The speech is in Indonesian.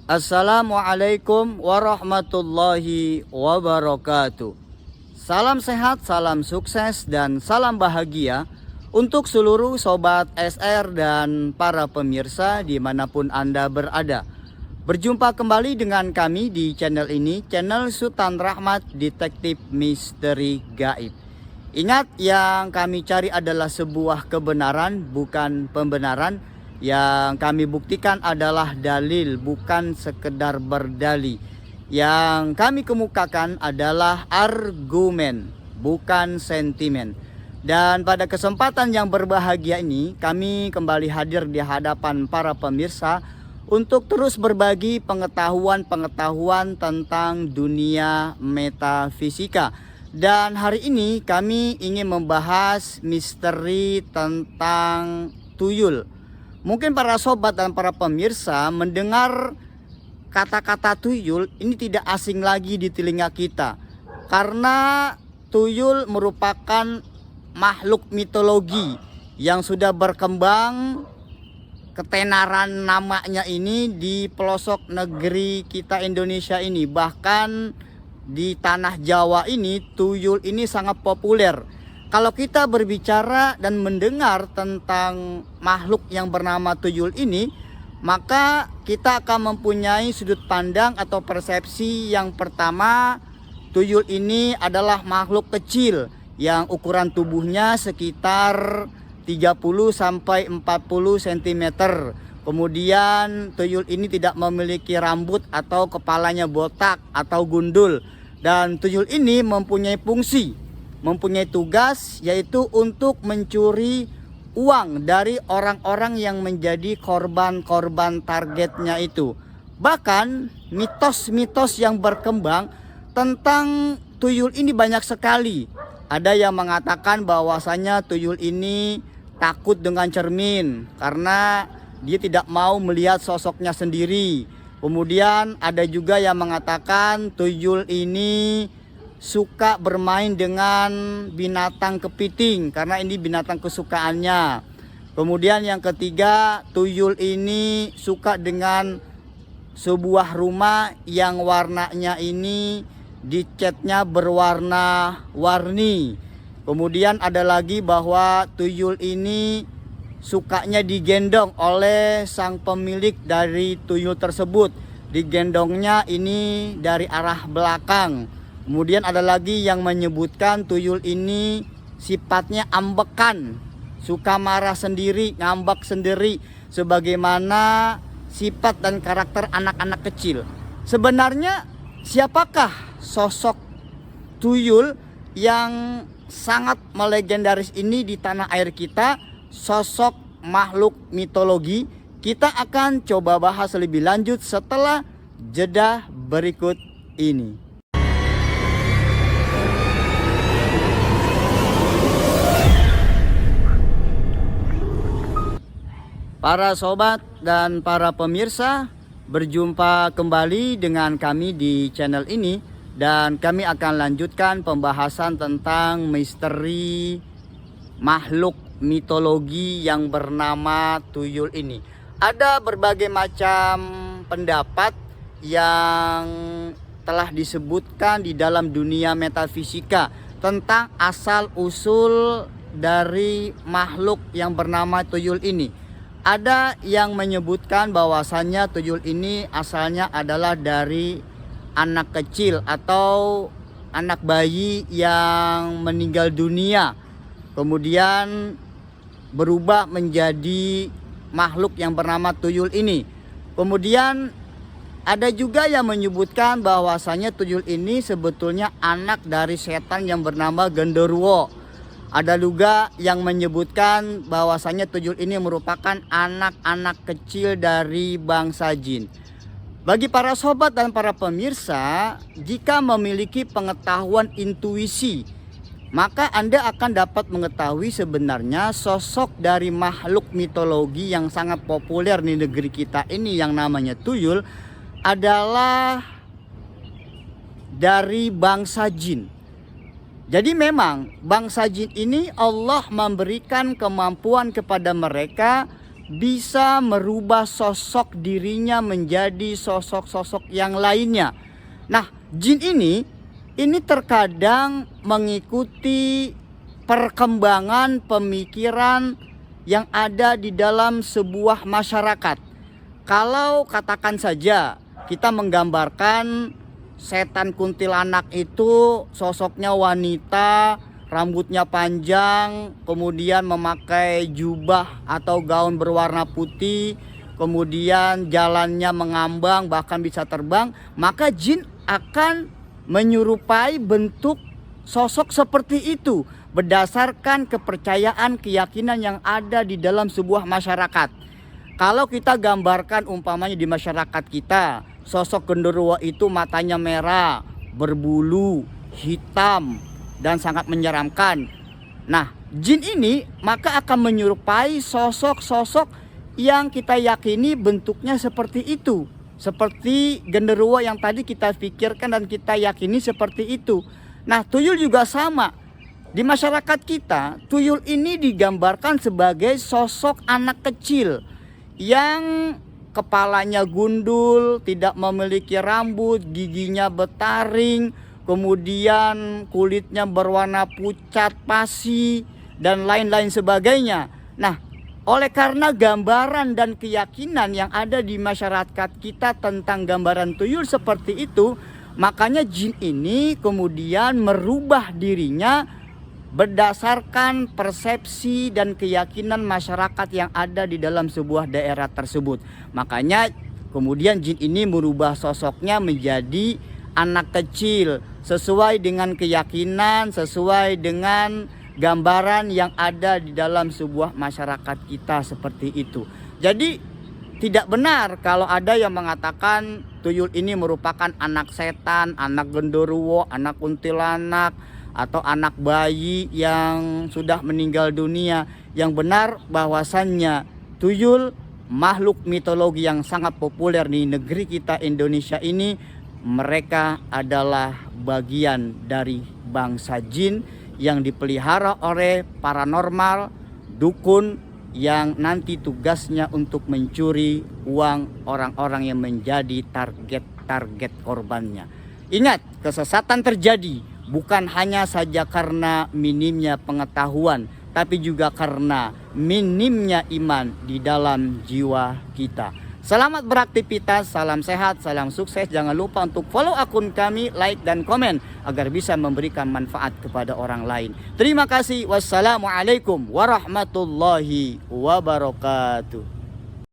Assalamualaikum warahmatullahi wabarakatuh. Salam sehat, salam sukses, dan salam bahagia untuk seluruh sobat SR dan para pemirsa dimanapun Anda berada. Berjumpa kembali dengan kami di channel ini, channel Sultan Rahmat Detektif Misteri Gaib. Ingat, yang kami cari adalah sebuah kebenaran, bukan pembenaran. Yang kami buktikan adalah dalil, bukan sekedar berdali. Yang kami kemukakan adalah argumen, bukan sentimen. Dan pada kesempatan yang berbahagia ini, kami kembali hadir di hadapan para pemirsa untuk terus berbagi pengetahuan-pengetahuan tentang dunia metafisika. Dan hari ini kami ingin membahas misteri tentang tuyul. Mungkin para sobat dan para pemirsa mendengar kata-kata tuyul ini tidak asing lagi di telinga kita. Karena tuyul merupakan makhluk mitologi yang sudah berkembang ketenaran namanya ini di pelosok negeri kita Indonesia ini. Bahkan di tanah Jawa ini tuyul ini sangat populer. Kalau kita berbicara dan mendengar tentang makhluk yang bernama tuyul ini, maka kita akan mempunyai sudut pandang atau persepsi yang pertama, tuyul ini adalah makhluk kecil yang ukuran tubuhnya sekitar 30 sampai 40 cm. Kemudian tuyul ini tidak memiliki rambut atau kepalanya botak atau gundul. Dan tuyul ini mempunyai fungsi, mempunyai tugas, yaitu untuk mencuri uang dari orang-orang yang menjadi korban-korban targetnya itu. Bahkan mitos-mitos yang berkembang tentang tuyul ini banyak sekali. Ada yang mengatakan bahwasanya tuyul ini takut dengan cermin karena dia tidak mau melihat sosoknya sendiri. Kemudian ada juga yang mengatakan tuyul ini suka bermain dengan binatang kepiting karena ini binatang kesukaannya. Kemudian yang ketiga, tuyul ini suka dengan sebuah rumah yang warnanya ini dicatnya berwarna-warni. Kemudian ada lagi bahwa tuyul ini sukanya digendong oleh sang pemilik dari tuyul tersebut. Digendongnya ini dari arah belakang. Kemudian ada lagi yang menyebutkan tuyul ini sifatnya ambekan, suka marah sendiri, ngambek sendiri, sebagaimana sifat dan karakter anak-anak kecil. Sebenarnya siapakah sosok tuyul yang sangat melegendaris ini di tanah air kita, sosok makhluk mitologi? Kita akan coba bahas lebih lanjut setelah jeda berikut ini. Para sobat dan para pemirsa, berjumpa kembali dengan kami di channel ini. Dan kami akan lanjutkan pembahasan tentang misteri makhluk mitologi yang bernama tuyul ini. Ada berbagai macam pendapat yang telah disebutkan di dalam dunia metafisika tentang asal-usul dari makhluk yang bernama tuyul ini. Ada yang menyebutkan bahwasannya tuyul ini asalnya adalah dari anak kecil atau anak bayi yang meninggal dunia, kemudian berubah menjadi makhluk yang bernama tuyul ini. Kemudian ada juga yang menyebutkan bahwasannya tuyul ini sebetulnya anak dari setan yang bernama Genderuwo. Ada juga yang menyebutkan bahwasanya tuyul ini merupakan anak-anak kecil dari bangsa jin. Bagi para sobat dan para pemirsa, jika memiliki pengetahuan intuisi, maka Anda akan dapat mengetahui sebenarnya sosok dari makhluk mitologi yang sangat populer di negeri kita ini yang namanya tuyul adalah dari bangsa jin. Jadi memang bangsa jin ini Allah memberikan kemampuan kepada mereka bisa merubah sosok dirinya menjadi sosok-sosok yang lainnya. Nah, jin ini terkadang mengikuti perkembangan pemikiran yang ada di dalam sebuah masyarakat. Kalau katakan saja kita menggambarkan setan kuntilanak itu sosoknya wanita, rambutnya panjang, kemudian memakai jubah atau gaun berwarna putih, kemudian jalannya mengambang bahkan bisa terbang, maka jin akan menyerupai bentuk sosok seperti itu berdasarkan kepercayaan keyakinan yang ada di dalam sebuah masyarakat. Kalau kita gambarkan umpamanya di masyarakat kita, sosok genderuwo itu matanya merah, berbulu, hitam, dan sangat menyeramkan. Nah, jin ini maka akan menyerupai sosok-sosok yang kita yakini bentuknya seperti itu. Seperti genderuwo yang tadi kita pikirkan dan kita yakini seperti itu. Nah, tuyul juga sama. Di masyarakat kita, tuyul ini digambarkan sebagai sosok anak kecil yang kepalanya gundul, tidak memiliki rambut, giginya bertaring, kemudian kulitnya berwarna pucat pasi, dan lain-lain sebagainya. Nah, oleh karena gambaran dan keyakinan yang ada di masyarakat kita tentang gambaran tuyul seperti itu, makanya jin ini kemudian merubah dirinya berdasarkan persepsi dan keyakinan masyarakat yang ada di dalam sebuah daerah tersebut. Makanya kemudian jin ini merubah sosoknya menjadi anak kecil sesuai dengan keyakinan, sesuai dengan gambaran yang ada di dalam sebuah masyarakat kita seperti itu. Jadi tidak benar kalau ada yang mengatakan tuyul ini merupakan anak setan, anak genderuwo, anak kuntilanak, atau anak bayi yang sudah meninggal dunia. Yang benar bahwasannya tuyul makhluk mitologi yang sangat populer di negeri kita Indonesia ini. Mereka adalah bagian dari bangsa jin yang dipelihara oleh paranormal, dukun yang nanti tugasnya untuk mencuri uang orang-orang yang menjadi target korbannya. Ingat, kesesatan terjadi bukan hanya saja karena minimnya pengetahuan, tapi juga karena minimnya iman di dalam jiwa kita. Selamat beraktivitas, salam sehat, salam sukses. Jangan lupa untuk follow akun kami, like dan komen agar bisa memberikan manfaat kepada orang lain. Terima kasih. Wassalamualaikum warahmatullahi wabarakatuh.